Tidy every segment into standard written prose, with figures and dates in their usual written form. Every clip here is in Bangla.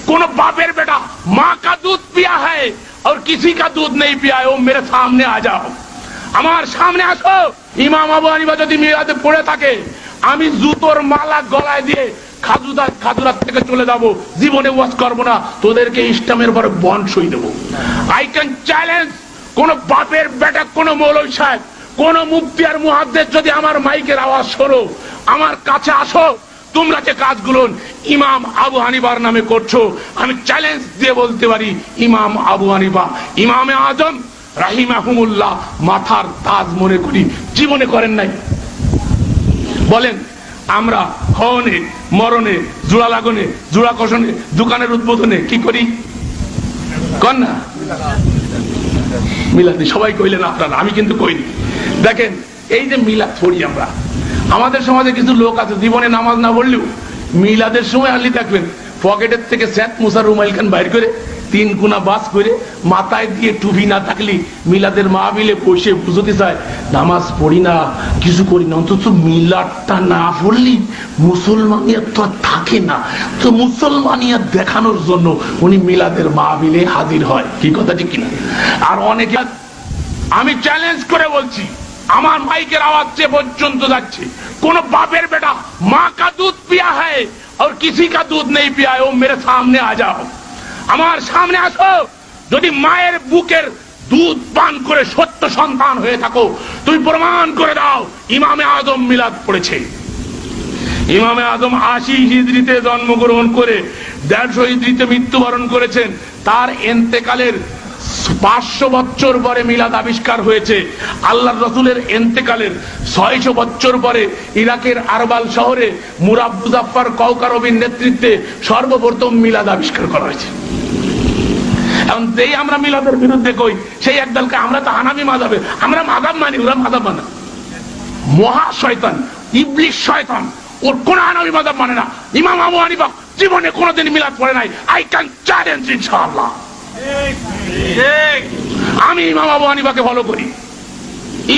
কোন বাপের बेटा माँ का दूध पिया है और किसी का दूध नहीं पिया है, वो मेरे सामने आ जाओ, আমার সামনে আসো। ইমাম আবু হানিফা যদি মিলাদে পড়ে থাকে, আমি জুতোর মালা গলায় দিয়ে খাজুরাত থেকে চলে যাব, জীবনে ওয়াজ করব না, তোদেরকে ইসলামের পরে বন্ড সই দেবো। আই ক্যান চ্যালেঞ্জ কোন বাপের বেটা, কোন মৌলভী সাহেব, কোন মুফতি আর মুহাদ্দিস যদি আমার মাইকের আওয়াজ শোনো, আমার কাছে আসো, তোমরা যে কাজগুলো ইমাম আবু হানিফার নামে করছো, আমি চ্যালেঞ্জ দিয়ে বলতে পারি, ইমাম আবু হানিফা ইমামে আজম রাহিমাহুমুল্লাহ মাথার তাজ মনে করি, জীবনে করেন নাই। বলেন আমরা হওনে মরণে, জোড়া লাগনে, জোড়া কষণে, দোকানের উদ্বোধনে কি করি? কর না মিলাদ, সবাই কইলেন আপনারা, আমি কিন্তু কইনি। দেখেন এই যে মিলাদ পড়ি আমরা, আমাদের সমাজে কিছু লোক আছে জীবনে নামাজ না পড়লেও মিলাদের সময় আনলি দেখবেন পকেটের থেকে স্যাত মুসার রুমাইল খান বাইর করে 3 কোনা বাস করে মাথায় দিয়ে টুপি না থাকলে মিলাদের মাহফিলে বসে বুঝতে চায় নামাজ পড়ি না, কিছু করি না, অন্তত মিলাদটা না পড়লি মুসলমানিয়া তো থাকে না, তো মুসলমানিয়া দেখানোর জন্য উনি মিলাদের মাহফিলে হাজির হয়। কি কথা ঠিক কিনা? আর অনেকে, আমি চ্যালেঞ্জ করে বলছি, আমার মাইকের আওয়াজ যে পর্যন্ত যাচ্ছে, কোন বাপের बेटा माँ का दूध पिया है और किसी का दूध नहीं पिया है, वो मेरे सामने आ जाओ, আমার সামনে আসো। যদি মায়ের বুকের দুধ পান করে সত্য সন্তান হয়ে থাকো, তুমি প্রমাণ করে দাও ইমামে আজম মিলাদ পড়েছে। ইমামে আজম 80 হিজরিতে জন্মগ্রহণ করে 150 হিজরিতে মৃত্যুবরণ করেছেন। তার ইন্তেকালের 500 বছর পরে মিলাদ আবিষ্কার হয়েছে। আল্লাহর রাসূলের ইন্তেকালের 600 বছর পরে ইরাকের আরবাল শহরে মুরাব মুজাফফর কওকারবির নেতৃত্বে সর্বপ্রথম মিলাদ আবিষ্কার করা হয়েছে। এখন যেই আমরা মিলাদের বিরুদ্ধে কই, সেই একদলকে আমরা তো হানাফি মাযহাবে, আমরা মাযহাব মানি, ওরা মাযহাব মানে মহা শয়তান, ইবলিশ শয়তান, ওর কোন হানাফি মাযহাব মানে না। ইমাম আবু হানিফা জীবনে কোনোদিন মিলাদ পড়ে নাই। আই ক্যান চ্যালেঞ্জ ইনশাআল্লাহ। আমি ইমাম আবু হানিফাকে ফলো করি,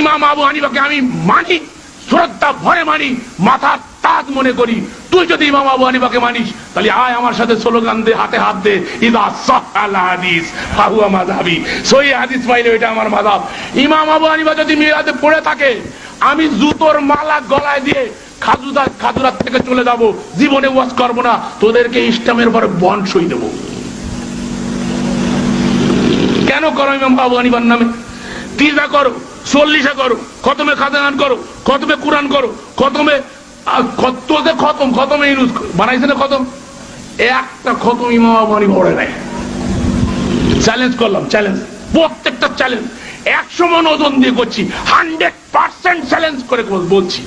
ইমাম আবু হানিফাকে আমি মানি, শ্রদ্ধা ভরে মানি, মাথার তাজ মনে করি। তুই যদি ইমাম আবু হানিফাকে মানিস, তাহলে আয় আমার সাথে স্লোগান দে, হাতে হাত দে, ইদা সাহাল হাদিস ফাহুয়া মাযহাবি, সহিহ হাদিস পাইলে এটা আমার মাযহাব। ইমাম আবু হানিফা যদি মিলাদে পড়ে থাকে, আমি জুতোর মালা গলায় দিয়ে খাজুরাত থেকে চলে যাব, জীবনে ওয়াজ করব না, তোদেরকে ইসলামের পরে বন্ড সই দেবো। কেন করো ইমাম আবু হানিফার নামে? তিজা করো, 40 করো, খতমে খাজানান করো, খতমে কুরআন করো, খতমে খতমে ইউজ বানাইছে না খতম, একটা খতম ইমাম আবু হানিফা পড়ে নাই। চ্যালেঞ্জ করলাম, চ্যালেঞ্জ, প্রত্যেকটা চ্যালেঞ্জ 100 মন ওজন দিয়ে করছি, 100% চ্যালেঞ্জ করে বলছি।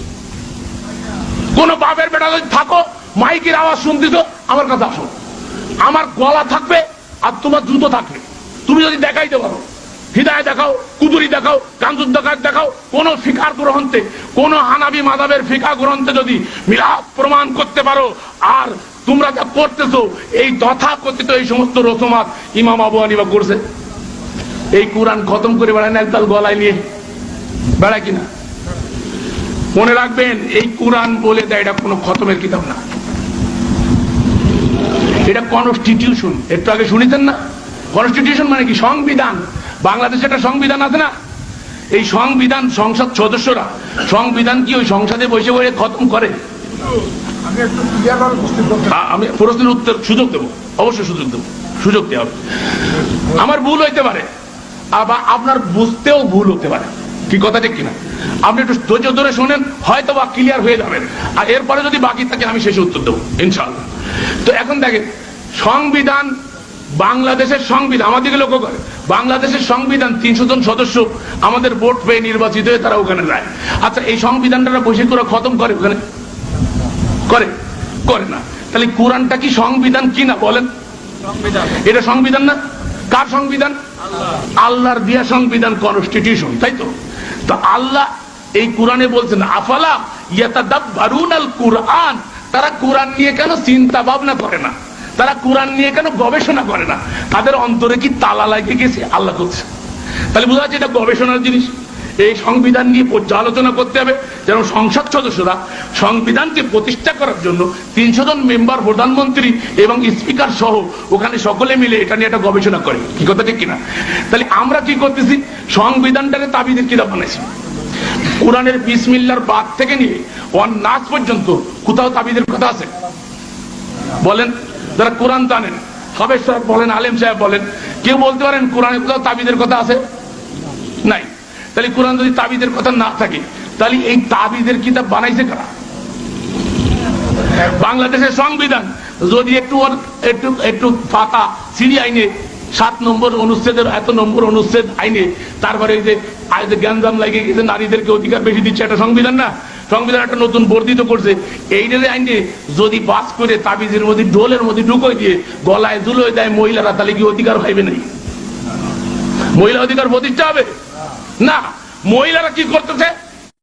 কোন বাপের বেটা যদি থাকো, মাইকের আওয়াজ শুনতেছো, আমার কাছে আসো, আমার গলা থাকবে আর তোমার জুতো থাকবে। তুমি যদি দেখাইতে পারো, হিদায়াত দেখাও, কুদুরি দেখাও, কানজুদ দেখাও, কোন ফিকার গ্রন্থে, কোন হানাফি মাযহাবের ফিকাহ গ্রন্থে যদি মিলাদ প্রমাণ করতে পারো, আর তোমরা যা করতেছো এই তথাকথিত এই সমস্ত রসমাত ইমাম আবু হানিফা করছে। এই কুরআন খতম করে বেড়ায় না, একদল গলায় নিয়ে বেড়ায় কিনা? মনে রাখবেন, এই কুরআন বলে দেয় এটা কোনো খতমের কিতাব না, এটা কনস্টিটিউশন। একটু আগে শুনেছেন না? কনস্টিটিউশন মানে কি? সংবিধান। বাংলাদেশে একটা সংবিধান আছে না? এই সংবিধান সংসদ সদস্যরা সংবিধান কি ওই সংসদে বসে বসে খতম করে? আমি প্রশ্নের উত্তর সুযোগ দেবো, অবশ্যই সুযোগ দেবো, সুযোগ দেওয়া হবে। আমার ভুল হইতে পারে, আবার আপনার বুঝতেও ভুল হতে পারে, কি কথা ঠিক কিনা? আপনি একটু ধৈর্য ধরে শোনেন, হয়তো বা ক্লিয়ার হয়ে যাবেন, আর এরপরে যদি বাকি থাকে আমি শেষে উত্তর দেবো ইনশাআল্লাহ। তো এখন দেখেন, সংবিধান, বাংলাদেশের সংবিধান, আমাদেরকে লক্ষ্য করে, বাংলাদেশের সংবিধান 300 জন সদস্য আমাদের ভোট পেয়ে নির্বাচিত হয়ে তারা ওখানে যায়। আচ্ছা, এই সংবিধানটা বসে করে খতম করে ওখানে? করে না। তাহলে কোরআনটা কি সংবিধান কি না বলেন? এটা সংবিধান না? কার সংবিধান? আল্লাহর দিয়া সংবিধান, কনস্টিটিউশন, তাই তো? তো আল্লাহ এই কোরআনে বলছেন আফালা ইয়াতাদাব্বারুনাল কুরআন, তারা কোরআন নিয়ে কেন চিন্তা ভাবনা করে না? তারা কোরআন নিয়ে কেন গবেষণা করে না? তাদের অন্তরে কি তালা লাগিয়ে গেছে? আল্লাহ করছে। তাহলে বোঝা যাচ্ছে এটা গবেষণার জিনিস। এই সংবিধান নিয়ে পর্যালোচনা করতে হবে, যেন সংসদ সদস্যরা সংবিধানকে প্রতিষ্ঠা করার জন্য 300 জন মেম্বার, প্রধানমন্ত্রী এবং স্পিকার সহ ওখানে সকলে মিলে এটা নিয়ে একটা গবেষণা করে। কি কথা ঠিক কিনা? তাহলে আমরা কি করতেছি, সংবিধানটাকে তাবিদের কিতাব বানাইছি। কোরআনের বিসমিল্লাহর বাদ থেকে নিয়ে ওয়ান নাস পর্যন্ত কোথাও তাবিদের কথা আছে? বলেন, যারা কোরআন জানেন, হাফেজ সাহেব বলেন, আলেম সাহেব বলেন, কেউ বলতে পারেন কোরআনে কোথাও তাবিদের কথা আছে? নাই। তাহলে কোরআন যদি তাবিদের কথা না থাকে, তাহলে এই তাবিদের কিতাব বানাইছে কারা? বাংলাদেশের সংবিধান যদি একটু একটু একটু পাতা সিঁড়ি আইনে 7 নম্বর অনুচ্ছেদের এত নম্বর অনুচ্ছেদ আইনে, তারপরে এই যে গ্যাঞ্জাম লাগে গেছে, নারীদেরকে অধিকার বেশি দিচ্ছে, একটা সংবিধান না? সংবিধান একটা নতুন বর্ধিত করছে, এইটারে আইনে যদি বাস করে তাবিজের মধ্যে ডোলের মধ্যে ঢুকোয় দিয়ে গলায় দুলোয় দেয় মহিলারা, তাহলে কি অধিকার পাইবে নাই? মহিলা অধিকার প্রতিষ্ঠা হবে না? মহিলারা কি করতেছে,